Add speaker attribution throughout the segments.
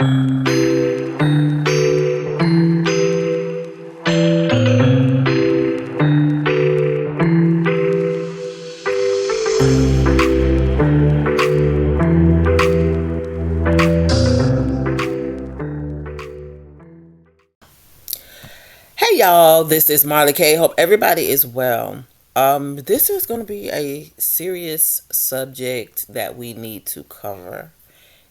Speaker 1: Hey y'all, this is Marley K. Hope everybody is well. This is going to be a serious subject that we need to cover,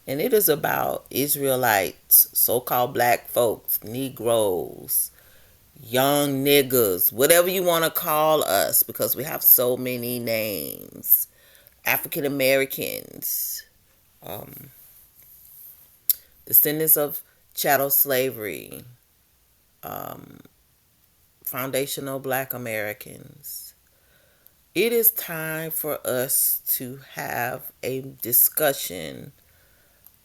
Speaker 1: and it is about Israelites, so-called black folks, Negroes, young niggas, whatever you want to call us, because we have so many names. African Americans, um, descendants of chattel slavery, um, foundational black Americans. It is time for us to have a discussion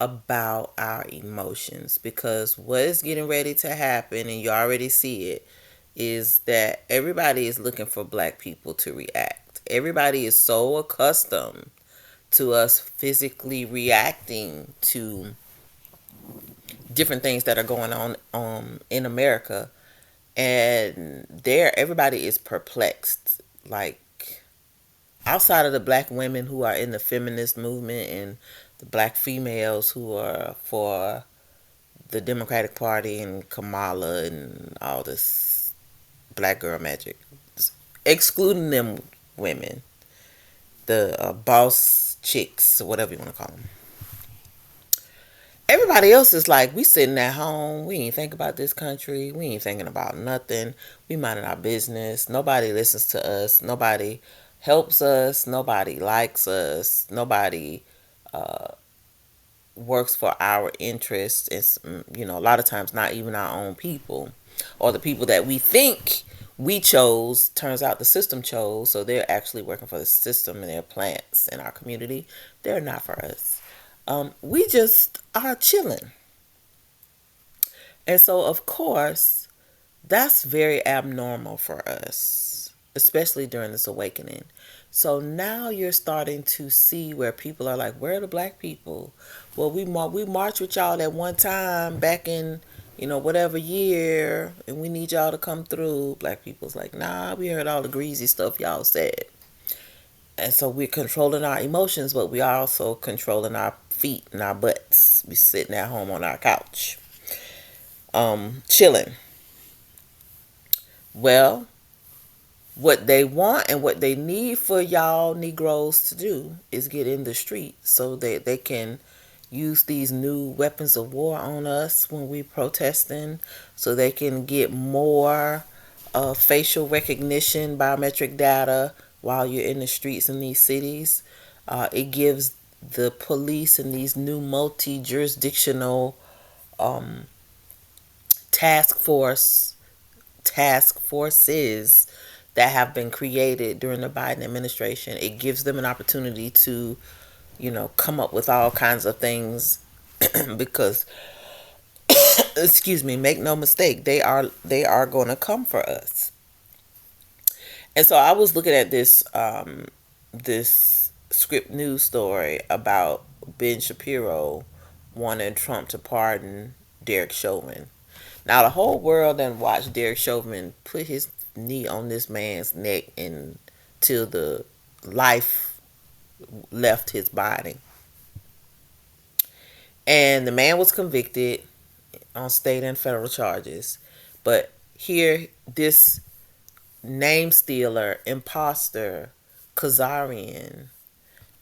Speaker 1: about our emotions, because what is getting ready to happen, and you already see it, is that everybody is looking for black people to react. Everybody is so accustomed to us physically reacting to different things that are going on in America, and there everybody is perplexed. Like, outside of the black women who are in the feminist movement and the black females who are for the Democratic Party and Kamala and all this black girl magic, excluding them women, the boss chicks, whatever you want to call them. Everybody else is like, we sitting at home, we ain't think about this country, we ain't thinking about nothing, we minding our business, nobody listens to us, nobody helps us, nobody likes us, nobody uh, works for our interests. It's, a lot of times not even our own people, or the people that we think we chose, turns out the system chose, so they're actually working for the system and their plants in our community. They're not for us. We just are chilling. And so, of course, that's very abnormal for us, especially during this awakening. So now you're starting to see where people are like, where are the black people? Well, we marched with y'all at one time back in, whatever year, and we need y'all to come through. Black people's like, nah, we heard all the greasy stuff y'all said. And so we're controlling our emotions, but we are also controlling our feet and our butts. We sitting at home on our couch, chilling. Well, what they want and what they need for y'all Negroes to do is get in the street so that they can use these new weapons of war on us when we protesting, so they can get more facial recognition, biometric data while you're in the streets in these cities. It gives the police and these new multi-jurisdictional um, task force task forces that have been created during the Biden administration. It gives them an opportunity to, come up with all kinds of things because, excuse me, make no mistake, they are going to come for us. And so I was looking at this script news story about Ben Shapiro wanting Trump to pardon Derek Chauvin. Now the whole world done watched Derek Chauvin put his knee on this man's neck until the life left his body. And the man was convicted on state and federal charges. But here, this name stealer, imposter, Khazarian,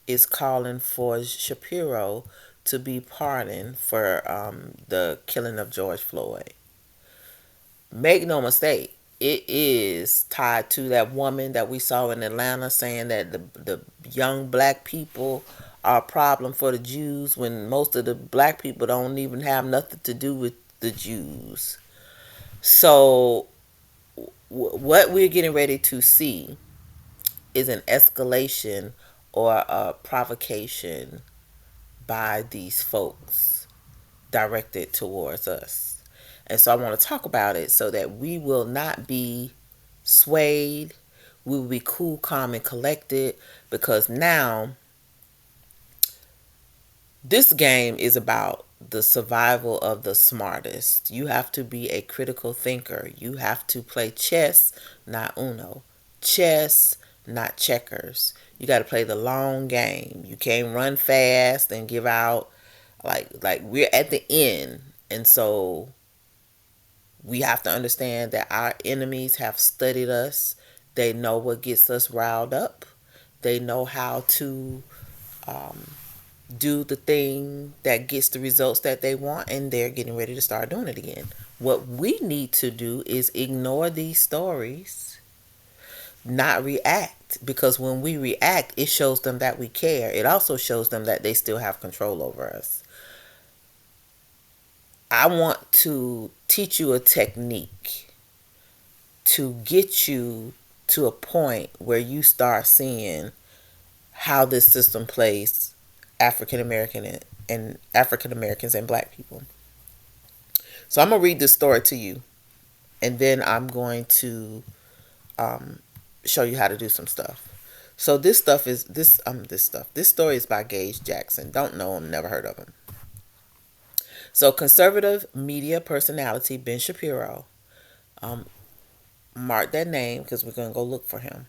Speaker 1: is calling for Shapiro to be pardoned for the killing of George Floyd. Make no mistake, it is tied to that woman that we saw in Atlanta saying that the young black people are a problem for the Jews, when most of the black people don't even have nothing to do with the Jews. So what we're getting ready to see is an escalation or a provocation by these folks directed towards us. And so I want to talk about it so that we will not be swayed. We will be cool, calm, and collected, because now this game is about the survival of the smartest. You have to be a critical thinker. You have to play chess, not Uno. Chess, not checkers. You got to play the long game. You can't run fast and give out like we're at the end. And so we have to understand that our enemies have studied us. They know what gets us riled up. They know how to do the thing that gets the results that they want, and they're getting ready to start doing it again. What we need to do is ignore these stories, not react, because when we react, it shows them that we care. It also shows them that they still have control over us. I want to teach you a technique to get you to a point where you start seeing how this system plays African American and African Americans and black people. So I'm gonna read this story to you, and then I'm going to um, show you how to do some stuff. So this stuff is this stuff. This story is by Gage Jackson. Don't know him, never heard of him. So conservative media personality Ben Shapiro, um, mark that name because we're gonna go look for him,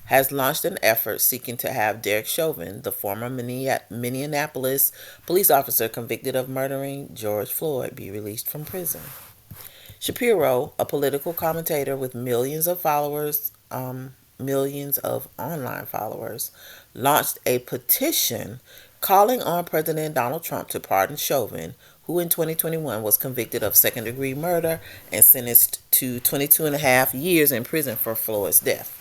Speaker 1: has launched an effort seeking to have Derek Chauvin, the former Minneapolis police officer convicted of murdering George Floyd, be released from prison. Shapiro, a political commentator with millions of online followers, launched a petition calling on President Donald Trump to pardon Chauvin, who in 2021 was convicted of second-degree murder and sentenced to 22 and a half years in prison for Floyd's death.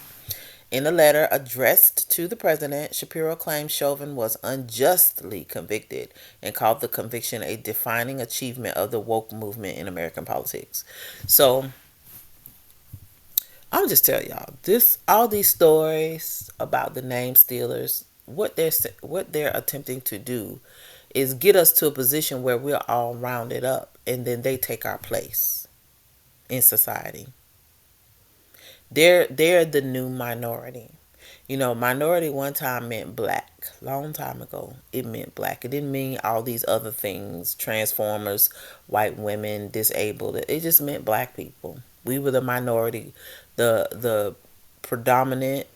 Speaker 1: In a letter addressed to the president, Shapiro claimed Chauvin was unjustly convicted and called the conviction a defining achievement of the woke movement in American politics. So I'll just tell y'all all these stories about the name stealers, what they're attempting to do is get us to a position where we're all rounded up and then they take our place in society. They're the new minority. You know, minority one time meant black. Long time ago, it meant black. It didn't mean all these other things, transformers, white women, disabled. It just meant black people. We were the minority, the predominant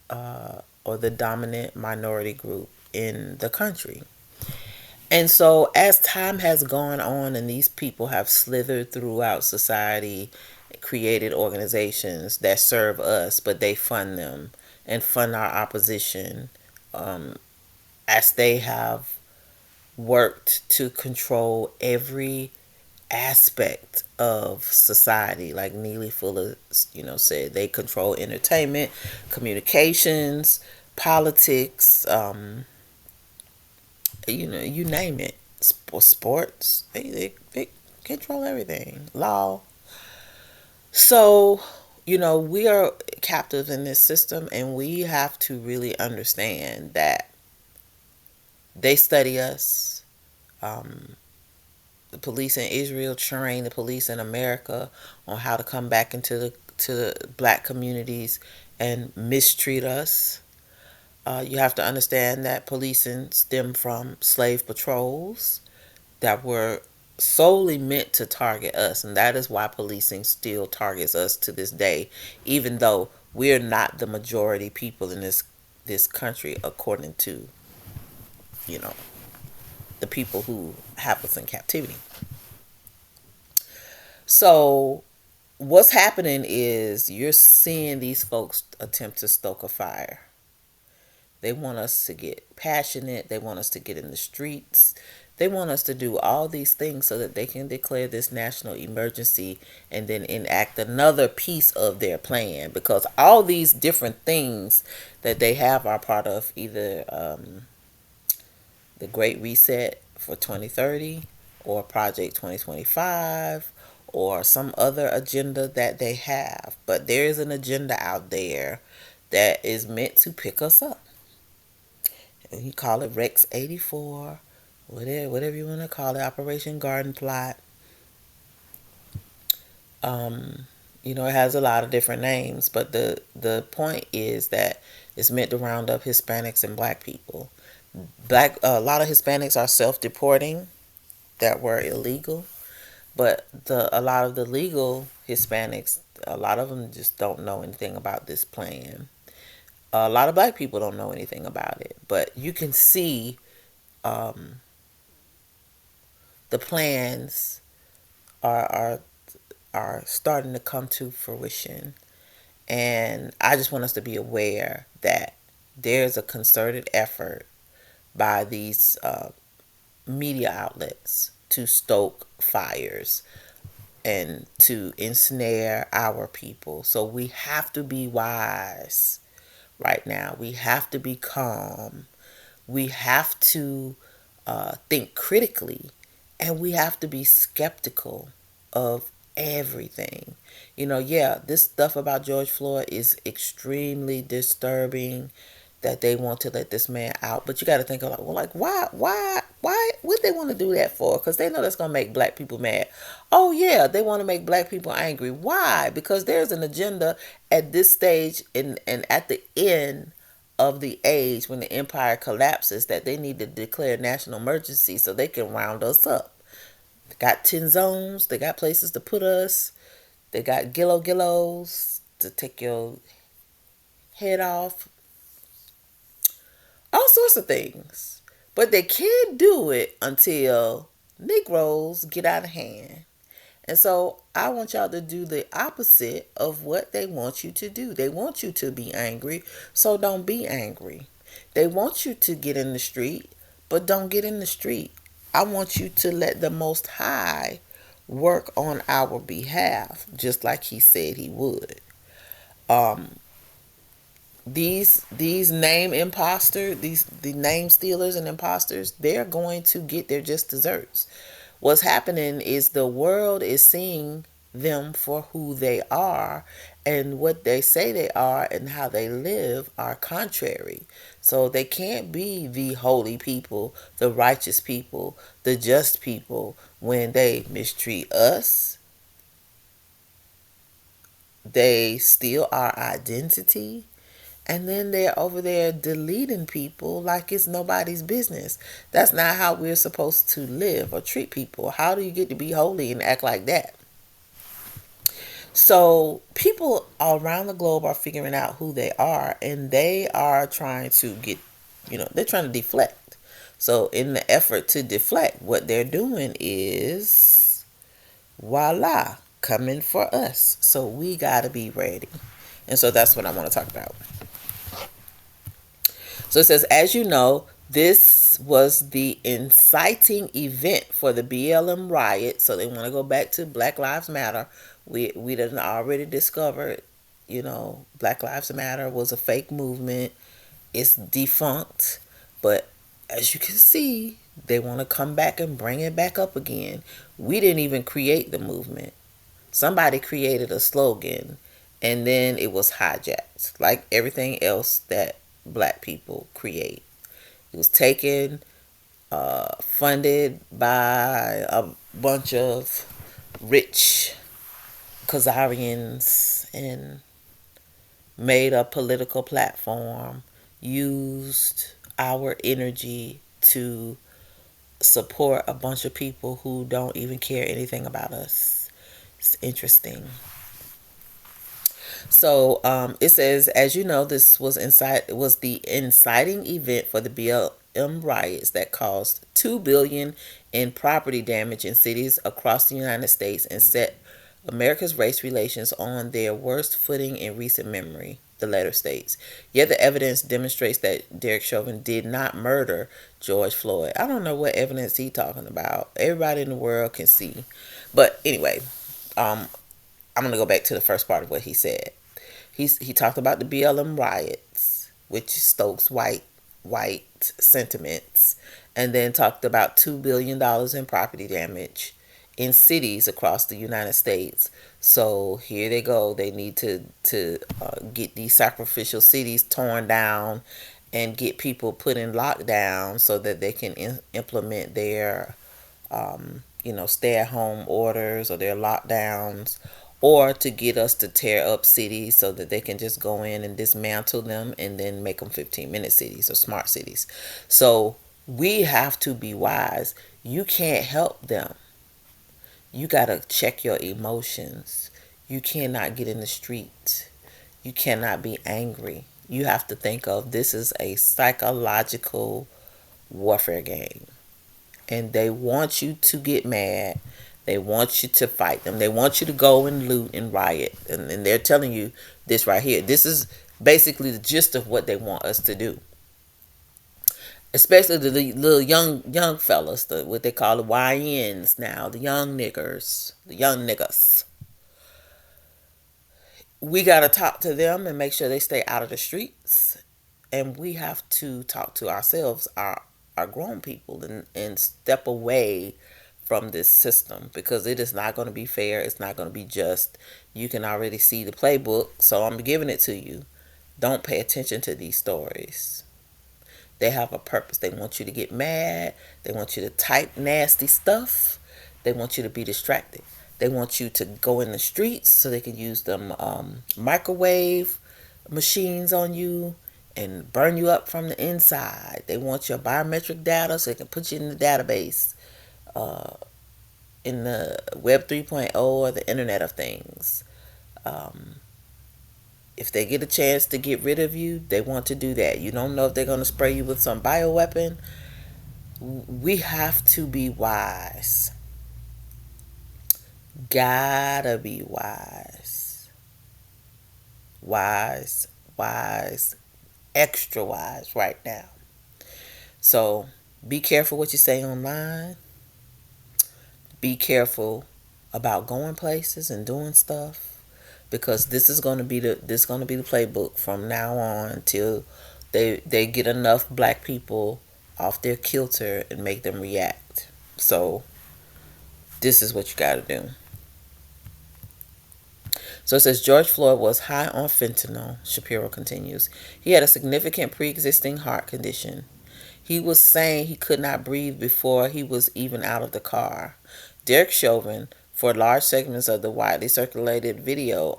Speaker 1: or the dominant minority group in the country. And so, as time has gone on and these people have slithered throughout society, created organizations that serve us, but they fund them and fund our opposition, as they have worked to control every aspect of society. Like Neely Fuller, said, they control entertainment, communications, politics, you name it, sports. They control everything. Law. So, we are captive in this system, and we have to really understand that they study us. The police in Israel train the police in America on how to come back into the black communities and mistreat us. You have to understand that policing stemmed from slave patrols that were solely meant to target us, and that is why policing still targets us to this day, even though we're not the majority people in this country, according to you know the people who have us in captivity. So what's happening is you're seeing these folks attempt to stoke a fire. They want us to get passionate. They want us to get in the streets. They want us to do all these things so that they can declare this national emergency and then enact another piece of their plan. Because all these different things that they have are part of either the Great Reset for 2030 or Project 2025 or some other agenda that they have. But there is an agenda out there that is meant to pick us up. And you call it Rex 84, whatever you want to call it, Operation Garden Plot. It has a lot of different names, but the point is that it's meant to round up Hispanics and black people. A lot of Hispanics are self-deporting. that were illegal. But a lot of the legal Hispanics, a lot of them just don't know anything about this plan. A lot of black people don't know anything about it. But you can see um, the plans are, are are starting to come to fruition. And I just want us to be aware that there's a concerted effort by these media outlets to stoke fires and to ensnare our people. So we have to be wise right now. We have to be calm. We have to think critically, and we have to be skeptical of everything. Yeah, this stuff about George Floyd is extremely disturbing, that they want to let this man out. But you got to think of, like, well, like, why would they want to do that for? Because they know that's going to make black people mad. Oh yeah, they want to make black people angry. Why? Because there's an agenda at this stage, and at the end of the age, when the empire collapses, that they need to declare national emergency so they can round us up. They got 10 zones. They got places to put us. They got gillos to take your head off. All sorts of things. But they can't do it until Negroes get out of hand. And so I want y'all to do the opposite of what they want you to do. They want you to be angry, so don't be angry. They want you to get in the street, but don't get in the street. I want you to let the Most High work on our behalf, just like He said He would. Um, these name imposters, the name stealers and imposters, they're going to get their just desserts. What's happening is the world is seeing them for who they are, and what they say they are and how they live are contrary. So they can't be the holy people, the righteous people, the just people when they mistreat us. They steal our identity, and then they're over there deleting people like it's nobody's business. That's not how we're supposed to live or treat people. How do you get to be holy and act like that? So people around the globe are figuring out who they are, and they are trying to they're trying to deflect. So in the effort to deflect, what they're doing is, voila, coming for us. So we got to be ready. And so that's what I want to talk about. So it says, as you know, this was the inciting event for the BLM riot. So they want to go back to Black Lives Matter. We done already discovered, Black Lives Matter was a fake movement. It's defunct. But as you can see, they want to come back and bring it back up again. We didn't even create the movement. Somebody created a slogan, and then it was hijacked, like everything else that black people create. It was taken, funded by a bunch of rich Khazarians, and made a political platform, used our energy to support a bunch of people who don't even care anything about us. It's interesting. So it says, as you know, this was the inciting event for the BLM riots that caused $2 billion in property damage in cities across the United States and set America's race relations on their worst footing in recent memory. The letter states. Yet the evidence demonstrates that Derek Chauvin did not murder George Floyd. I don't know what evidence he's talking about. Everybody in the world can see. But anyway, I'm going to go back to the first part of what he said. He talked about the BLM riots, which stokes white sentiments, and then talked about $2 billion in property damage in cities across the United States. So here they go. They need to get these sacrificial cities torn down and get people put in lockdown so that they can implement their stay-at-home orders or their lockdowns, or to get us to tear up cities so that they can just go in and dismantle them and then make them 15-minute cities or smart cities. So We have to be wise. You can't help them. You got to check your emotions. You cannot get in the street. You cannot be angry. You have to think of this is a psychological warfare game. And they want you to get mad. They want you to fight them. They want you to go and loot and riot. And they're telling you this right here. This is basically the gist of what they want us to do. Especially the little young fellas, what they call the YNs now, the young niggers, the young niggas. We got to talk to them and make sure they stay out of the streets. And we have to talk to ourselves, our grown people, and step away from this system, because it is not going to be fair. It's not going to be just. You can already see the playbook, so I'm giving it to you. Don't pay attention to these stories. They have a purpose. They want you to get mad. They want you to type nasty stuff. They want you to be distracted. They want you to go in the streets so they can use them microwave machines on you and burn you up from the inside. They want your biometric data so they can put you in the database, in the Web 3.0 or the Internet of Things. If they get a chance to get rid of you, they want to do that. You don't know if they're going to spray you with some bioweapon. We have to be wise. Gotta be wise. Wise, wise, extra wise right now. So be careful what you say online. Be careful about going places and doing stuff, because this is going to be the playbook from now on until they get enough black people off their kilter and make them react. So this is what you got to do. So it says George Floyd was high on fentanyl. Shapiro continues. He had a significant pre-existing heart condition. He was saying he could not breathe before he was even out of the car. Derek Chauvin, for large segments of the widely circulated video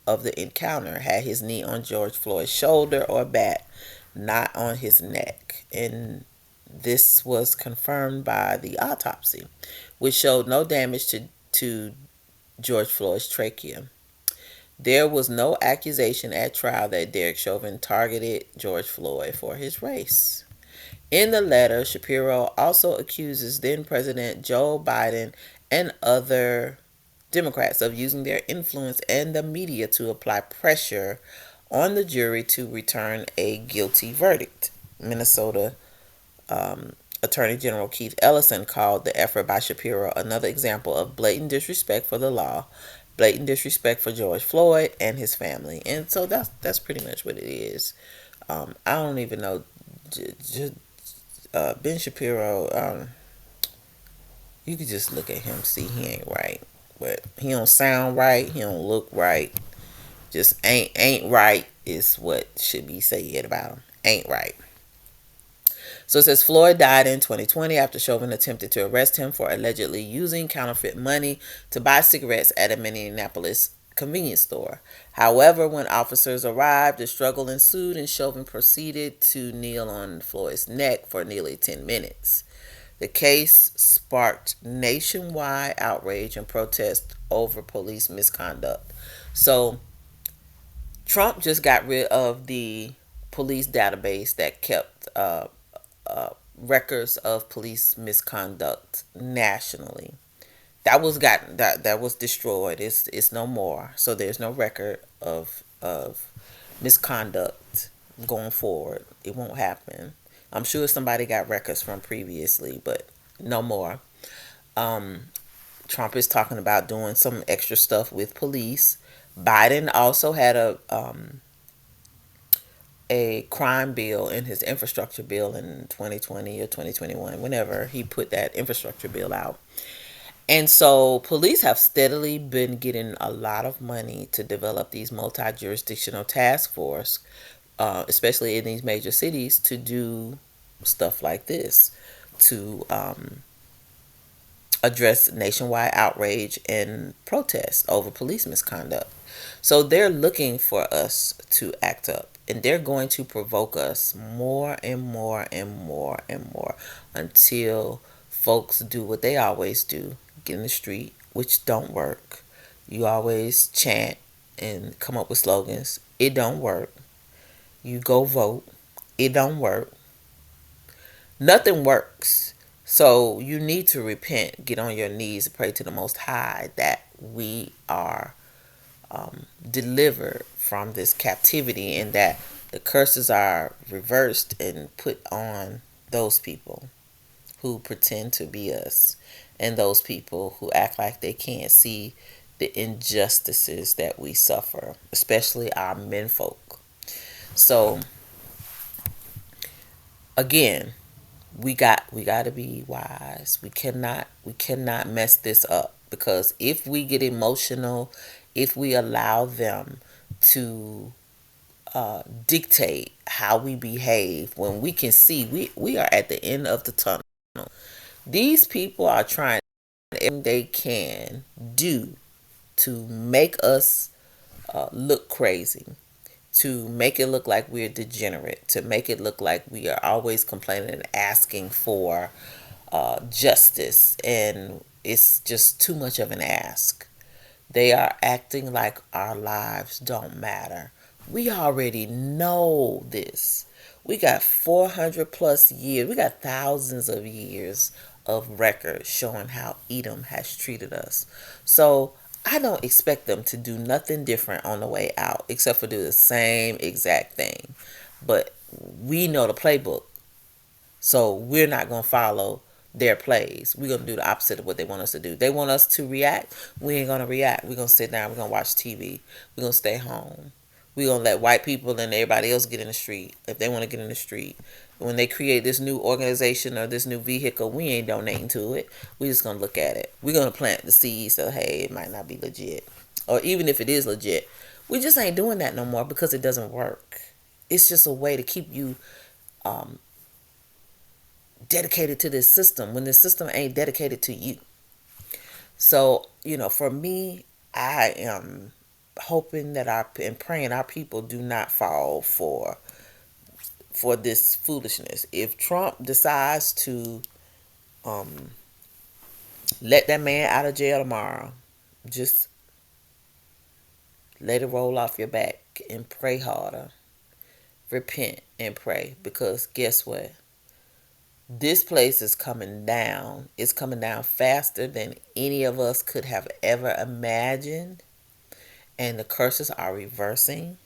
Speaker 1: of the encounter, had his knee on George Floyd's shoulder or back, not on his neck. And this was confirmed by the autopsy, which showed no damage to George Floyd's trachea. There was no accusation at trial that Derek Chauvin targeted George Floyd for his race. In the letter, Shapiro also accuses then President Joe Biden and other Democrats of using their influence and the media to apply pressure on the jury to return a guilty verdict. Minnesota Attorney General Keith Ellison called the effort by Shapiro another example of blatant disrespect for the law, blatant disrespect for George Floyd and his family. And so that's pretty much what it is. I don't even know. Ben Shapiro, you could just look at him, see he ain't right. But he don't sound right. He don't look right. Just ain't right is what should be said about him. Ain't right. So it says Floyd died in 2020 after Chauvin attempted to arrest him for allegedly using counterfeit money to buy cigarettes at a Minneapolis convenience store. However, when officers arrived, a struggle ensued and Chauvin proceeded to kneel on Floyd's neck for nearly 10 minutes. The case sparked nationwide outrage and protest over police misconduct. So Trump just got rid of the police database that kept records of police misconduct nationally. That was destroyed. It's no more. So there's no record of misconduct going forward. It won't happen. I'm sure somebody got records from previously, but no more. Trump is talking about doing some extra stuff with police. Biden also had a crime bill in his infrastructure bill in 2020 or 2021, whenever he put that infrastructure bill out. And so police have steadily been getting a lot of money to develop these multi-jurisdictional task force, especially in these major cities, to do stuff like this, to address nationwide outrage and protest over police misconduct. So they're looking for us to act up. And they're going to provoke us more and more and more and more until folks do what they always do, get in the street, which don't work. You always chant and come up with slogans. It don't work. You go vote. It don't work. Nothing works. So you need to repent, get on your knees, pray to the Most High that we are delivered from this captivity and that the curses are reversed and put on those people who pretend to be us and those people who act like they can't see the injustices that we suffer, especially our menfolk. So again, we got to be wise. We cannot mess this up, because if we get emotional, if we allow them to dictate how we behave when we can see we are at the end of the tunnel. These people are trying everything they can do to make us look crazy, to make it look like we're degenerate, to make it look like we are always complaining and asking for justice, and it's just too much of an ask. They are acting like our lives don't matter. We already know this. We got 400 plus years, we got thousands of years of record showing how Edom has treated us. So I don't expect them to do nothing different on the way out except for do the same exact thing. But we know the playbook. So we're not going to follow their plays. We're going to do the opposite of what they want us to do. They want us to react. We ain't going to react. We're going to sit down. We're going to watch TV. We're going to stay home. We're going to let white people and everybody else get in the street if they want to get in the street. When they create this new organization or this new vehicle, we ain't donating to it. We're just going to look at it. We're going to plant the seeds so, hey, it might not be legit. Or even if it is legit, we just ain't doing that no more because it doesn't work. It's just a way to keep you um, dedicated to this system when the system ain't dedicated to you. So, for me, I am hoping that our and praying our people do not fall for this foolishness. If Trump decides to um, let that man out of jail tomorrow, just let it roll off your back and pray harder. Repent and pray, because guess what? This place is coming down. It's coming down faster than any of us could have ever imagined. And the curses are reversing.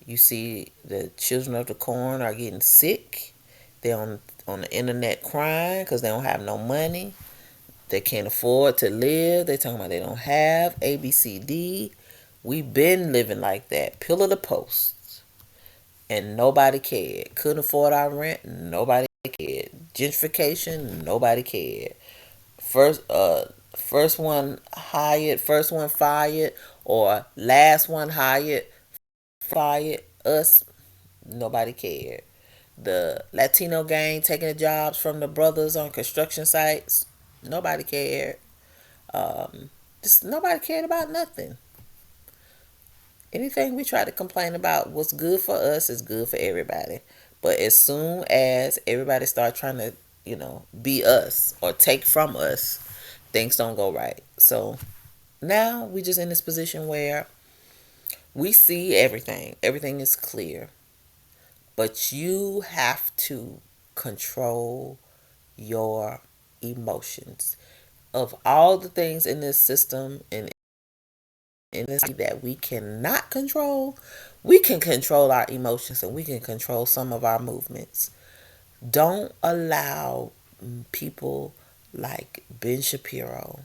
Speaker 1: You see, the children of the corn are getting sick. They're on the internet crying because they don't have no money. They can't afford to live. They're talking about they don't have A, B, C, D. We've been living like that, pillar to post. And nobody cared. Couldn't afford our rent. Nobody cared. Gentrification. Nobody cared. First one hired, first one fired, or last one hired, fired. Us, nobody cared. The Latino gang taking the jobs from the brothers on construction sites. Nobody cared. Just nobody cared about nothing. Anything we try to complain about what's good for us is good for everybody. But as soon as everybody start trying to, be us or take from us, things don't go right. So now we just in this position where we see everything. Everything is clear. But you have to control your emotions. Of all the things in this system and in this that we cannot control, we can control our emotions and we can control some of our movements. Don't allow people like Ben Shapiro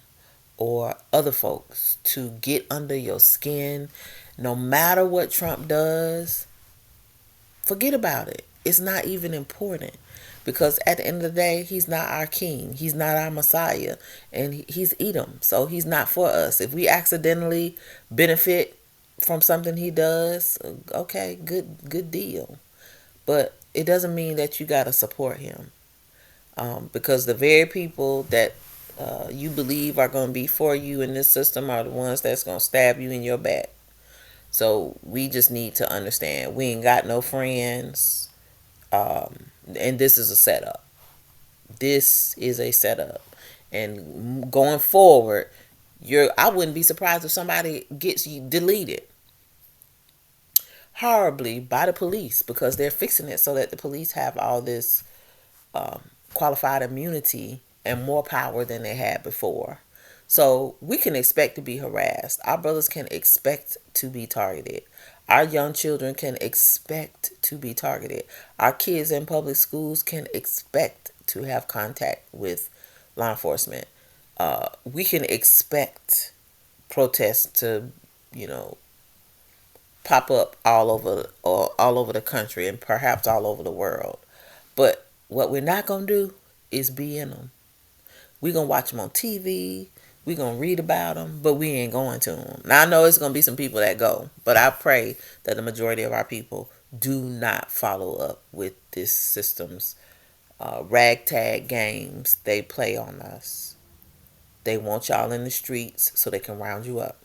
Speaker 1: or other folks to get under your skin. No matter what Trump does, forget about it. It's not even important, because at the end of the day, he's not our king. He's not our Messiah, and he's Edom. So he's not for us. If we accidentally benefit from something he does, okay, good deal. But it doesn't mean that you got to support him, because the very people that you believe are going to be for you in this system are the ones that's going to stab you in your back. So we just need to understand we ain't got no friends. And this is a setup. This is a setup. And going forward, I wouldn't be surprised if somebody gets you deleted horribly by the police because they're fixing it so that the police have all this um, qualified immunity and more power than they had before. So we can expect to be harassed. Our brothers can expect to be targeted. Our young children can expect to be targeted. Our kids in public schools can expect to have contact with law enforcement. We can expect protests to, you know, pop up all over the country and perhaps all over the world. But what we're not gonna do is be in them. We're gonna watch them on TV. We're gonna read about them, but we ain't going to them. Now I know it's gonna be some people that go, but I pray that the majority of our people do not follow up with this system's ragtag games they play on us. They want y'all in the streets so they can round you up.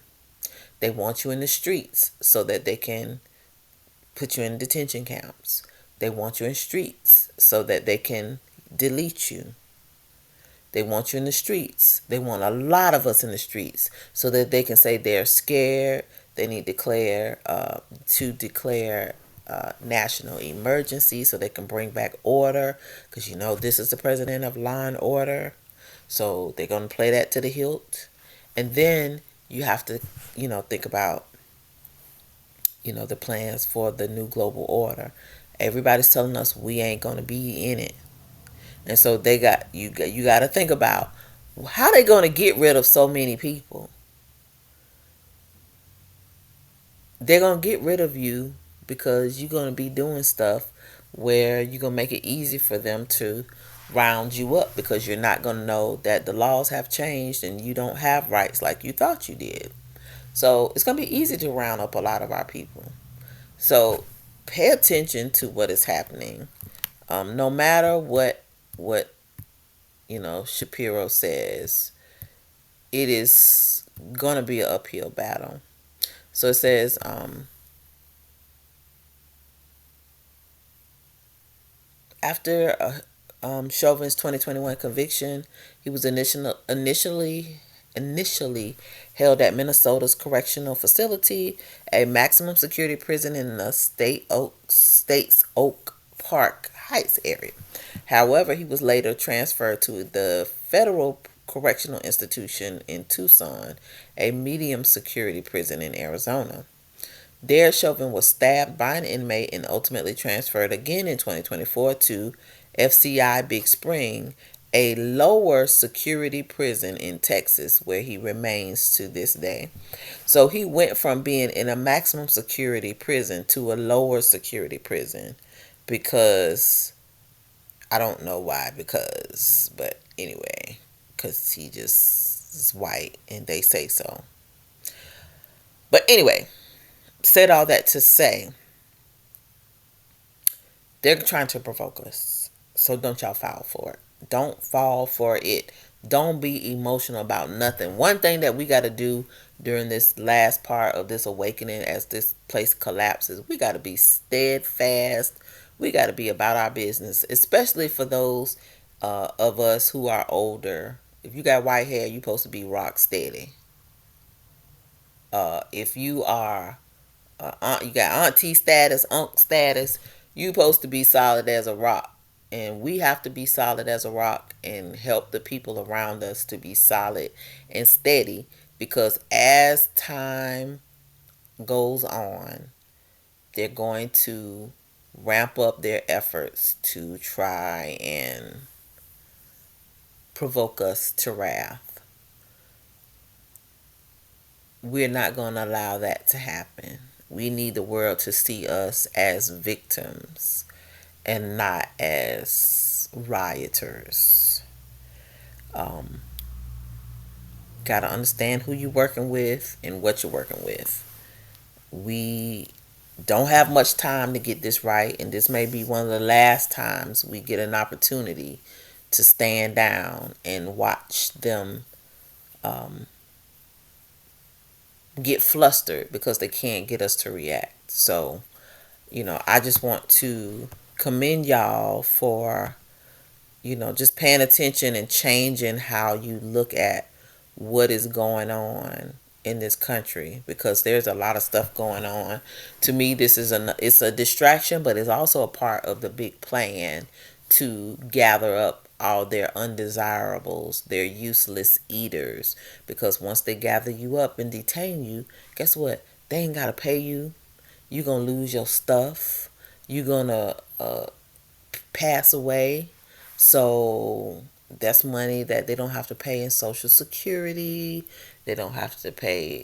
Speaker 1: They want you in the streets so that they can put you in detention camps. They want you in streets so that they can delete you. They want you in the streets. They want a lot of us in the streets so that they can say they're scared. They need to declare national emergency so they can bring back order because you know this is the president of law and order. So they're going to play that to the hilt. And then you have to, think about, the plans for the new global order. Everybody's telling us we ain't going to be in it. And so they got you got to think about how they going to get rid of so many people. They're going to get rid of you because you're going to be doing stuff where you're going to make it easy for them to round you up because you're not going to know that the laws have changed and you don't have rights like you thought you did. So it's going to be easy to round up a lot of our people. So pay attention to what is happening. No matter what Shapiro says, it is gonna be an uphill battle. So it says, after Chauvin's 2021 conviction, he was initially held at Minnesota's correctional facility, a maximum security prison in the state's Oak Park Heights area. However, he was later transferred to the federal correctional institution in Tucson, a medium security prison in Arizona. There, Chauvin was stabbed by an inmate and ultimately transferred again in 2024 to FCI Big Spring, a lower security prison in Texas, where he remains to this day. So he went from being in a maximum security prison to a lower security prison because I don't know why, but anyway, because he just is white and they say so. But anyway, said all that to say, they're trying to provoke us. So don't y'all fall for it. Don't fall for it. Don't be emotional about nothing. One thing that we got to do during this last part of this awakening as this place collapses, we got to be steadfast. We got to be about our business, especially for those of us who are older. If you got white hair, you're supposed to be rock steady. If you are you got auntie status, unk status, you supposed to be solid as a rock. And we have to be solid as a rock and help the people around us to be solid and steady because as time goes on, they're going to ramp up their efforts to try and provoke us to wrath. We're not going to allow that to happen. We need the world to see us as victims and not as rioters. Um, Got to understand who you're working with and what you're working with. We don't have much time to get this right, and this may be one of the last times we get an opportunity to stand down and watch them get flustered because they can't get us to react. So, I just want to commend y'all for, just paying attention and changing how you look at what is going on in this country, because there's a lot of stuff going on. To me, it's a distraction, but it's also a part of the big plan to gather up all their undesirables, their useless eaters, because once they gather you up and detain you, guess what? They ain't got to pay you. You're going to lose your stuff. You're going to pass away. So that's money that they don't have to pay in Social Security. They don't have to pay,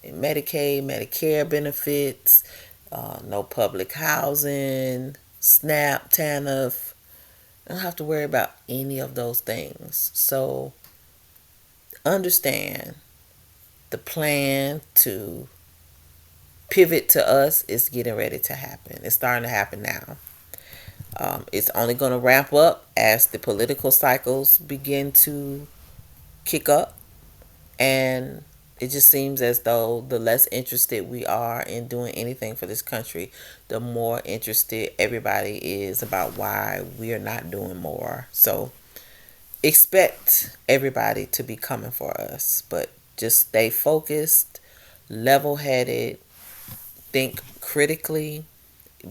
Speaker 1: in Medicaid, Medicare benefits, no public housing, SNAP, TANF. They don't have to worry about any of those things. So understand the plan to pivot to us is getting ready to happen. It's starting to happen now. It's only going to ramp up as the political cycles begin to kick up. And it just seems as though the less interested we are in doing anything for this country, the more interested everybody is about why we are not doing more. So expect everybody to be coming for us, but just stay focused, level headed, think critically,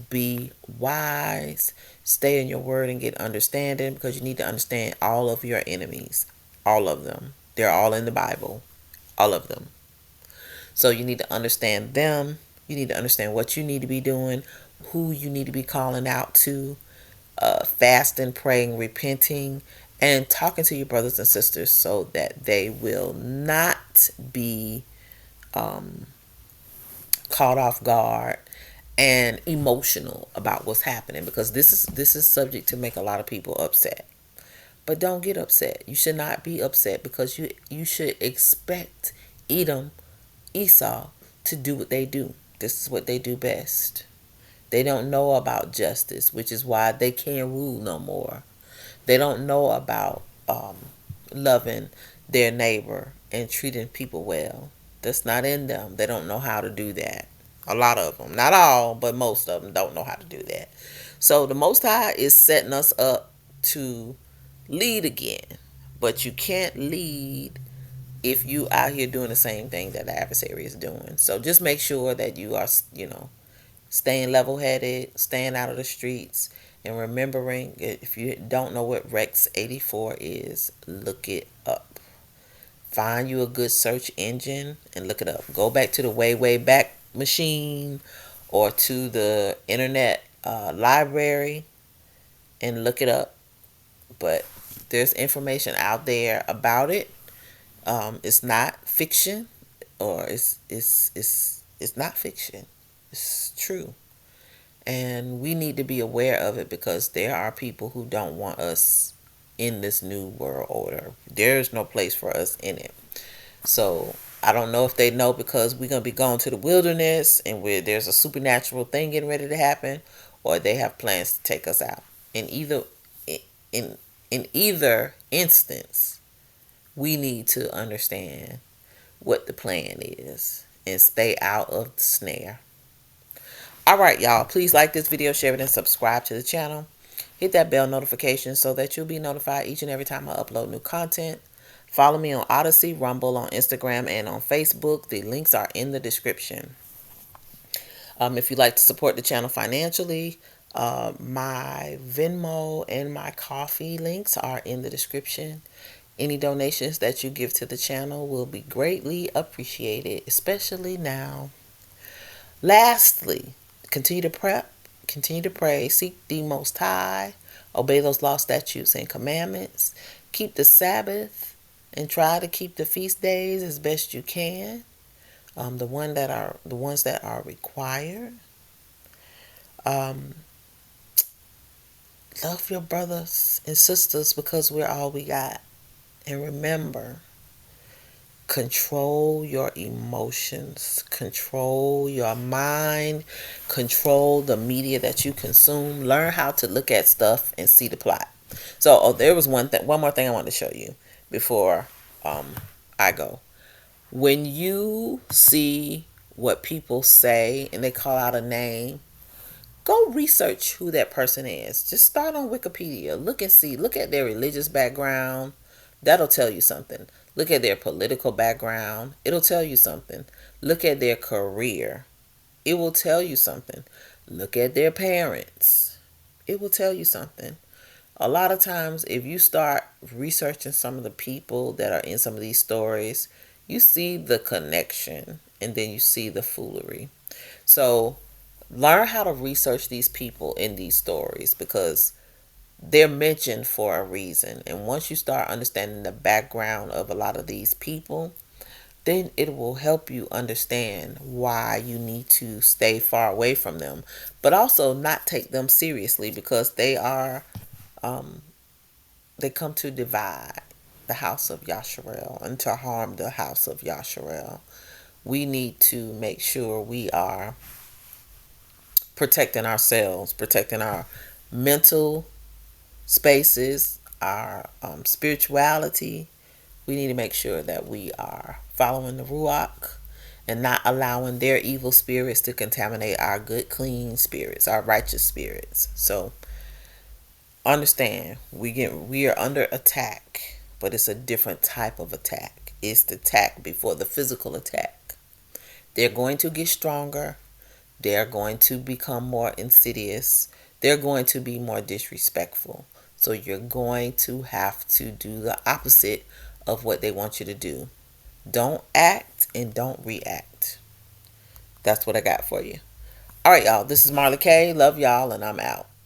Speaker 1: be wise, stay in your word and get understanding, because you need to understand all of your enemies. All of them. They're all in the Bible. All of them. So you need to understand them. You need to understand what you need to be doing, who you need to be calling out to, fasting, praying, repenting, and talking to your brothers and sisters so that they will not be caught off guard and emotional about what's happening, because this is subject to make a lot of people upset. But don't get upset. You should not be upset, because you should expect Edom, Esau, to do what they do. This is what they do best. They don't know about justice, which is why they can't rule no more. They don't know about loving their neighbor and treating people well. That's not in them. They don't know how to do that. A lot of them, not all, but most of them don't know how to do that. So the Most High is setting us up to lead again. But you can't lead if you out here doing the same thing that the adversary is doing. So just make sure that you are, staying level headed, staying out of the streets, and remembering, if you don't know what Rex 84 is, look it up. Find you a good search engine and look it up. Go back to the way back machine or to the internet library and look it up. But there's information out there about it. It's not fiction, or it's not fiction. It's true. And we need to be aware of it, because there are people who don't want us in this new world order. There's no place for us in it. So I don't know if they know, because we're going to be going to the wilderness and where there's a supernatural thing getting ready to happen, or they have plans to take us out. In in either instance, we need to understand what the plan is and stay out of the snare. Alright, y'all, please like this video, share it, and subscribe to the channel. Hit that bell notification so that you'll be notified each and every time I upload new content. Follow me on Odyssey, Rumble, on Instagram, and on Facebook. The links are in the description. If you'd like to support the channel financially, my Venmo and my coffee links are in the description. Any donations that you give to the channel will be greatly appreciated, especially now. Lastly, continue to prep, continue to pray, seek the Most High, obey those law, statutes, and commandments, keep the Sabbath, and try to keep the feast days as best you can. The ones that are required. Love your brothers and sisters, because we're all we got. And remember, control your emotions, control your mind, control the media that you consume. Learn how to look at stuff and see the plot. So there was one more thing I wanted to show you before I go. When you see what people say and they call out a name, go research who that person is. Just start on Wikipedia. Look and see. Look at their religious background. That'll tell you something. Look at their political background. It'll tell you something. Look at their career. It will tell you something. Look at their parents. It will tell you something. A lot of times, if you start researching some of the people that are in some of these stories, you see the connection and then you see the foolery. So, learn how to research these people in these stories because they're mentioned for a reason. And once you start understanding the background of a lot of these people, then it will help you understand why you need to stay far away from them, but also not take them seriously because um, they come to divide the house of Yasharel and to harm the house of Yasharel. We need to make sure we are protecting ourselves, protecting our mental spaces, our spirituality. We need to make sure that we are following the Ruach and not allowing their evil spirits to contaminate our good, clean spirits, our righteous spirits. So understand, we are under attack, but it's a different type of attack. It's the attack before the physical attack. They're going to get stronger. They're going to become more insidious. They're going to be more disrespectful. So you're going to have to do the opposite of what they want you to do. Don't act and don't react. That's what I got for you. All right, y'all. This is Marla K. Love y'all, and I'm out.